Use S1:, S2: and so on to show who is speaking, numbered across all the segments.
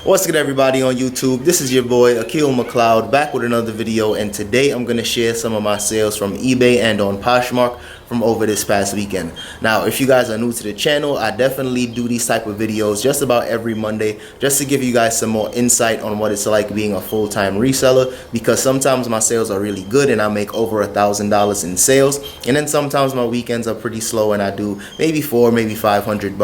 S1: What's good, everybody on YouTube? This is your boy Akil McLeod back with another video, and today I'm going to share some of my sales from eBay and on Poshmark from over this past weekend. Now, if you guys are new to the channel, I definitely do these type of videos just about every Monday just to give you guys some more insight on what it's like being a full-time reseller, because sometimes my sales are really good and I make over $1,000 in sales, and then sometimes my weekends are pretty slow and I do maybe maybe $500.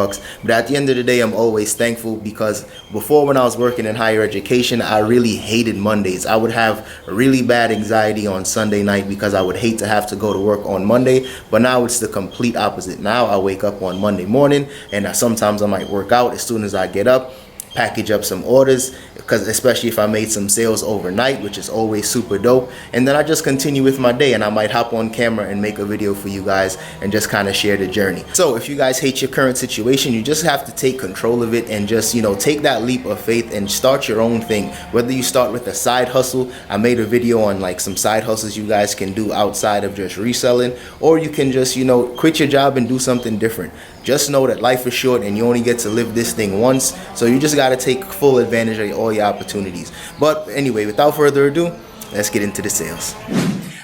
S1: But at the end of the day, I'm always thankful, because before, when I was working in higher education, I really hated Mondays. I would have really bad anxiety on Sunday night because I would hate to have to go to work on Monday. But now it's the complete opposite. Now I wake up on Monday morning and sometimes I might work out as soon as I get up, package up some orders, because especially if I made some sales overnight, which is always super dope, and then I just continue with my day, and I might hop on camera and make a video for you guys and just kind of share the journey. So if you guys hate your current situation, you just have to take control of it and just, take that leap of faith and start your own thing. Whether you start with a side hustle, I made a video on like some side hustles you guys can do outside of just reselling, or you can just, quit your job and do something different. Just know that life is short and you only get to live this thing once, so you just got to take full advantage of all your opportunities. But anyway, without further ado, let's get into the sales.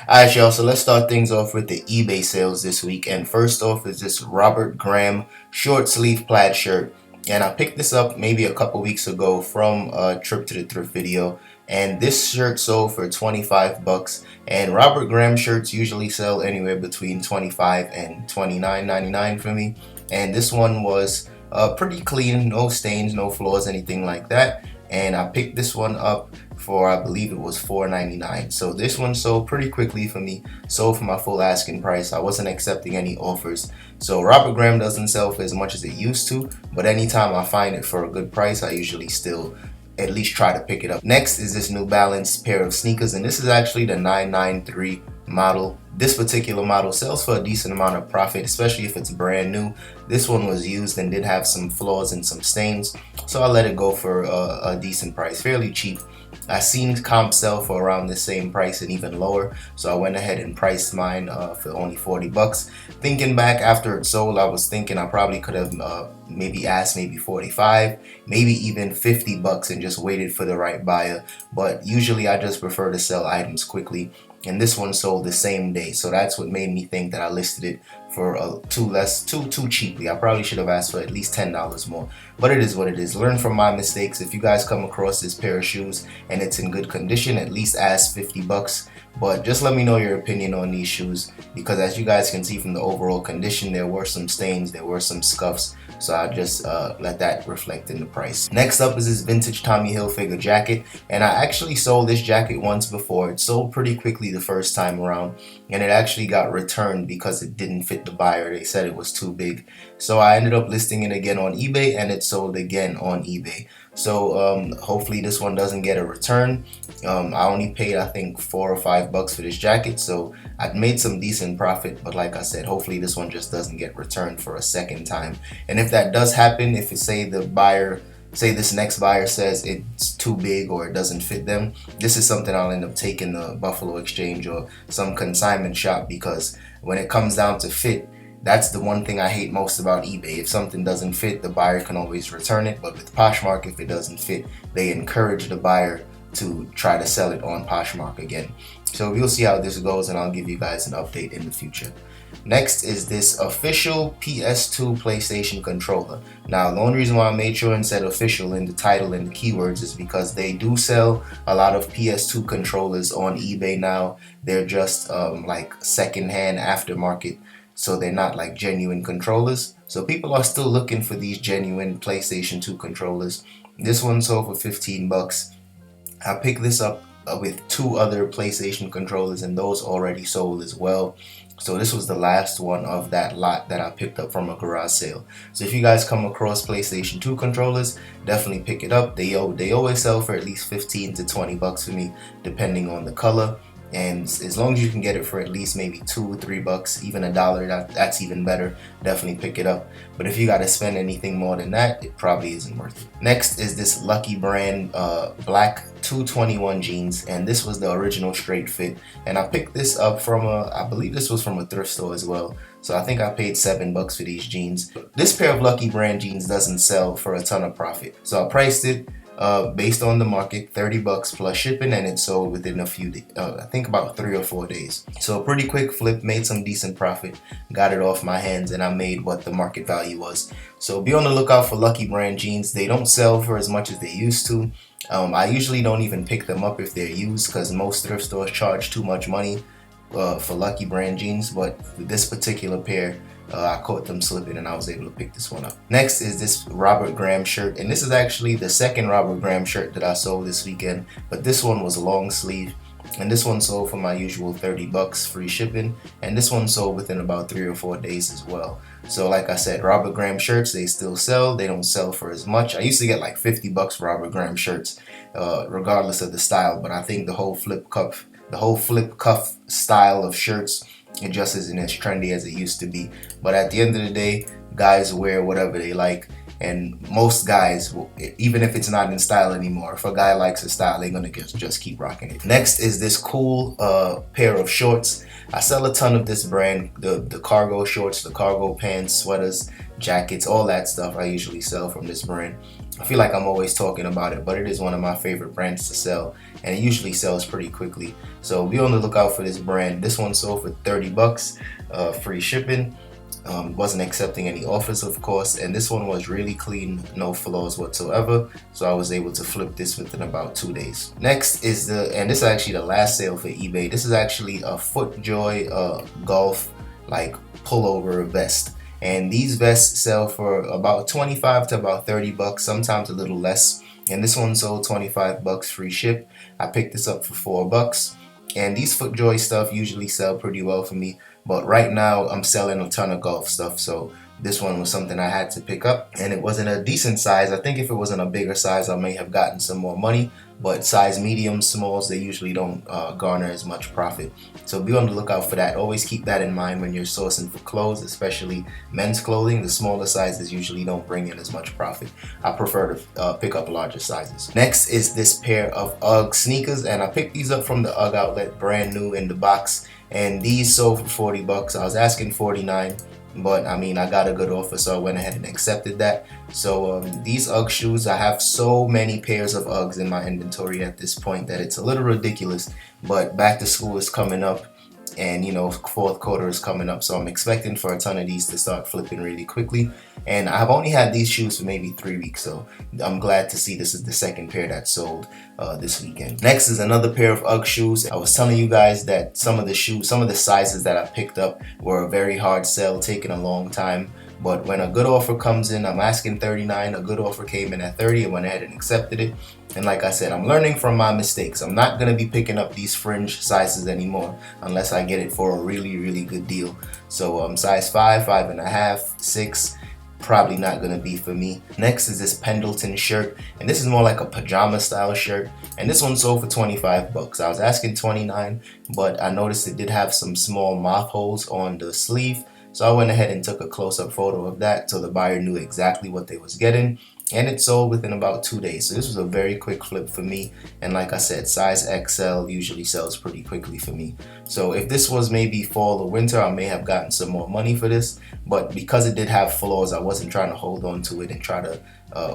S1: Alright, y'all, so let's start things off with the eBay sales this week. And first off is this Robert Graham short sleeve plaid shirt. And I picked this up maybe a couple weeks ago from a trip to the thrift video. And this shirt sold for $25. And Robert Graham shirts usually sell anywhere between $25 and $29.99 for me. And this one was pretty clean, no stains, no flaws, anything like that. And I picked this one up for, I believe it was $4.99. So this one sold pretty quickly for me, sold for my full asking price. I wasn't accepting any offers. So Robert Graham doesn't sell for as much as it used to, but anytime I find it for a good price, I usually still at least try to pick it up. Next is this New Balance pair of sneakers, and this is actually the 993 model. This particular model sells for a decent amount of profit, especially if it's brand new. This one was used and did have some flaws and some stains, so I let it go for a decent price, fairly cheap. I seen comp sell for around the same price and even lower, so I went ahead and priced mine for only $40. Thinking back after it sold, I was thinking I probably could have maybe asked maybe $45, maybe even $50 and just waited for the right buyer. But usually I just prefer to sell items quickly, and this one sold the same day, so that's what made me think that I listed it for too cheaply. I probably should have asked for at least $10 more, but it is what it is. Learn from my mistakes. If you guys come across this pair of shoes and it's in good condition, at least ask $50. But just let me know your opinion on these shoes, because as you guys can see from the overall condition, there were some stains, there were some scuffs, so I just let that reflect in the price. Next up is this vintage Tommy Hilfiger jacket, and I actually sold this jacket once before. It sold pretty quickly the first time around, and it actually got returned because it didn't fit the buyer. They said it was too big, so I ended up listing it again on eBay, and it sold again on eBay. So hopefully this one doesn't get a return. I only paid, I think, $4 or $5 for this jacket, so I made some decent profit. But like I said, hopefully this one just doesn't get returned for a second time. And if that does happen, if it say this next buyer says it's too big or it doesn't fit them, this is something I'll end up taking to Buffalo Exchange or some consignment shop, because when it comes down to fit, that's the one thing I hate most about eBay. If something doesn't fit, the buyer can always return it. But with Poshmark, if it doesn't fit, they encourage the buyer to try to sell it on Poshmark again. So we'll see how this goes, and I'll give you guys an update in the future. Next is this official PS2 PlayStation controller. Now, the only reason why I made sure and said official in the title and the keywords is because they do sell a lot of PS2 controllers on eBay now. They're just like secondhand aftermarket, so they're not like genuine controllers. So people are still looking for these genuine PlayStation 2 controllers. This one sold for $15. I picked this up with two other PlayStation controllers, and those already sold as well. So this was the last one of that lot that I picked up from a garage sale. So if you guys come across PlayStation 2 controllers, definitely pick it up. They always sell for at least $15 to $20 for me, depending on the color. And as long as you can get it for at least maybe $2 or $3, even $1, that's even better. Definitely pick it up. But if you got to spend anything more than that, it probably isn't worth it. Next is this Lucky Brand black 221 jeans, and this was the original straight fit. And I picked this up from I believe this was from a thrift store as well. So I think I paid $7 for these jeans. This pair of Lucky Brand jeans doesn't sell for a ton of profit, so I priced it based on the market, 30 bucks plus shipping, and it sold within a few days, I think about 3 or 4 days. So a pretty quick flip, made some decent profit, got it off my hands, and I made what the market value was. So be on the lookout for Lucky brand jeans. They don't sell for as much as they used to. I usually don't even pick them up if they're used, because most thrift stores charge too much money for Lucky brand jeans, but for this particular pair, I caught them slipping and I was able to pick this one up. Next is this Robert Graham shirt, and this is actually the second Robert Graham shirt that I sold this weekend, but this one was long sleeve, and this one sold for my usual 30 bucks free shipping, and this one sold within about 3 or 4 days as well. So like I said, Robert Graham shirts, they still sell. They don't sell for as much. I used to get like 50 bucks for Robert Graham shirts, regardless of the style, but I think the whole flip cuff style of shirts, it just isn't as trendy as it used to be. But at the end of the day, guys wear whatever they like, and most guys, even if it's not in style anymore, if a guy likes a style, they're gonna just keep rocking it. Next is this cool pair of shorts. I sell a ton of this brand, the cargo shorts, the cargo pants, sweaters, jackets, all that stuff I usually sell from this brand. I feel like I'm always talking about it, but it is one of my favorite brands to sell, and it usually sells pretty quickly. So be on the lookout for this brand. This one sold for 30 bucks, free shipping. Wasn't accepting any offers, of course, and this one was really clean, no flaws whatsoever, so I was able to flip this within about 2 days. Next is and this is actually the last sale for eBay. This is actually a FootJoy golf like pullover vest, and these vests sell for about 25 to about 30 bucks, sometimes a little less, and this one sold 25 bucks free ship. I picked this up for 4 bucks, and these FootJoy stuff usually sell pretty well for me, but right now I'm selling a ton of golf stuff, so this one was something I had to pick up, and it wasn't a decent size. I think if it wasn't a bigger size, I may have gotten some more money, but size mediums, smalls, they usually don't garner as much profit. So be on the lookout for that. Always keep that in mind when you're sourcing for clothes, especially men's clothing. The smaller sizes usually don't bring in as much profit. I prefer to pick up larger sizes. Next is this pair of UGG sneakers, and I picked these up from the UGG outlet, brand new in the box, and these sold for 40 bucks. I was asking 49, but I mean, I got a good offer, so I went ahead and accepted that. So these UGG shoes, I have so many pairs of UGGs in my inventory at this point that it's a little ridiculous, but back to school is coming up, and you know, fourth quarter is coming up, so I'm expecting for a ton of these to start flipping really quickly. And I've only had these shoes for maybe 3 weeks, so I'm glad to see this is the second pair that sold this weekend. Next is another pair of UGG shoes. I was telling you guys that some of the sizes that I picked up were a very hard sell, taking a long time. But when a good offer comes in, I'm asking 39, a good offer came in at 30, I went ahead and accepted it. And like I said, I'm learning from my mistakes. I'm not going to be picking up these fringe sizes anymore unless I get it for a really, really good deal. So size 5, 5.5, 6, probably not going to be for me. Next is this Pendleton shirt, and this is more like a pajama style shirt, and this one sold for 25 bucks. I was asking 29, but I noticed it did have some small moth holes on the sleeve. So I went ahead and took a close-up photo of that so the buyer knew exactly what they was getting, and it sold within about 2 days. So this was a very quick flip for me, and like I said, size XL usually sells pretty quickly for me. So if this was maybe fall or winter, I may have gotten some more money for this, but because it did have flaws, I wasn't trying to hold on to it and try to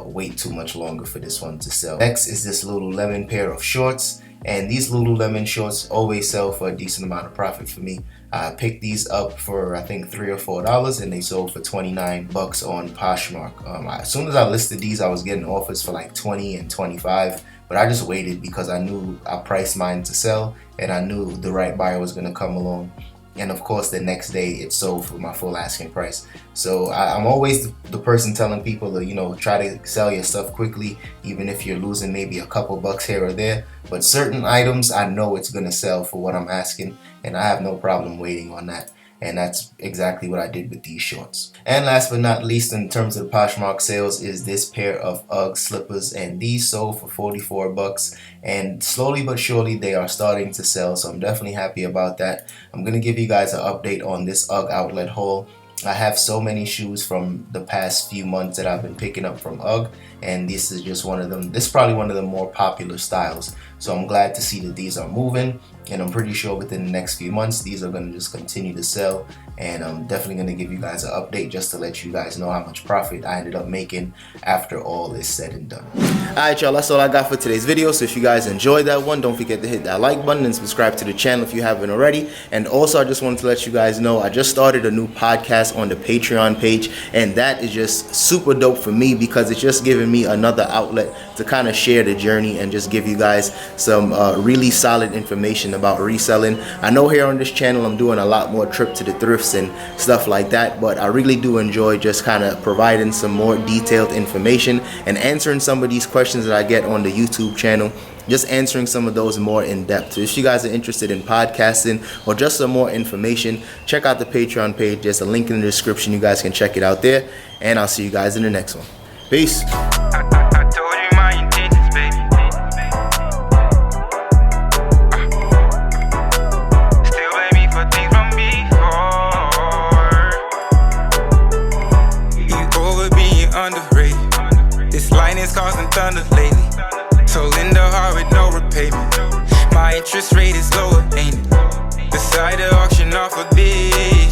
S1: wait too much longer for this one to sell. Next is this Lululemon pair of shorts, and these Lululemon shorts always sell for a decent amount of profit for me. I picked these up for I think $3 or $4, and they sold for 29 bucks on Poshmark. As soon as I listed these, I was getting offers for like 20 and 25, but I just waited because I knew I priced mine to sell, and I knew the right buyer was going to come along. And of course, the next day it sold for my full asking price. So I'm always the person telling people to, you know, try to sell your stuff quickly, even if you're losing maybe a couple bucks here or there. But certain items, I know it's gonna sell for what I'm asking, and I have no problem waiting on that. And that's exactly what I did with these shorts. And last but not least, in terms of Poshmark sales, is this pair of UGG slippers, and these sold for 44 bucks, and slowly but surely they are starting to sell, so I'm definitely happy about that. I'm gonna give you guys an update on this UGG outlet haul. I have so many shoes from the past few months that I've been picking up from UGG, and this is just one of them. This is probably one of the more popular styles, so I'm glad to see that these are moving. and I'm pretty sure within the next few months these are going to just continue to sell, and I'm definitely going to give you guys an update just to let you guys know how much profit I ended up making after all is said and done. Alright y'all, that's all I got for today's video. So if you guys enjoyed that one, don't forget to hit that like button and subscribe to the channel if you haven't already. And also I just wanted to let you guys know I just started a new podcast on the Patreon page, and that is just super dope for me because it's just giving me another outlet to kind of share the journey and just give you guys some really solid information about reselling. I know here on this channel I'm doing a lot more trip to the thrifts and stuff like that, but I really do enjoy just kind of providing some more detailed information and answering some of these questions that I get on the YouTube channel, just answering some of those more in depth. So if you guys are interested in podcasting or just some more information, check out the Patreon page. There's a link in the description. You guys can check it out there, and I'll see you guys in the next one. Peace.
S2: This lightning's causing thunder lately. So lend a heart with no repayment. My interest rate is lower, ain't it? Decide to auction off a bid.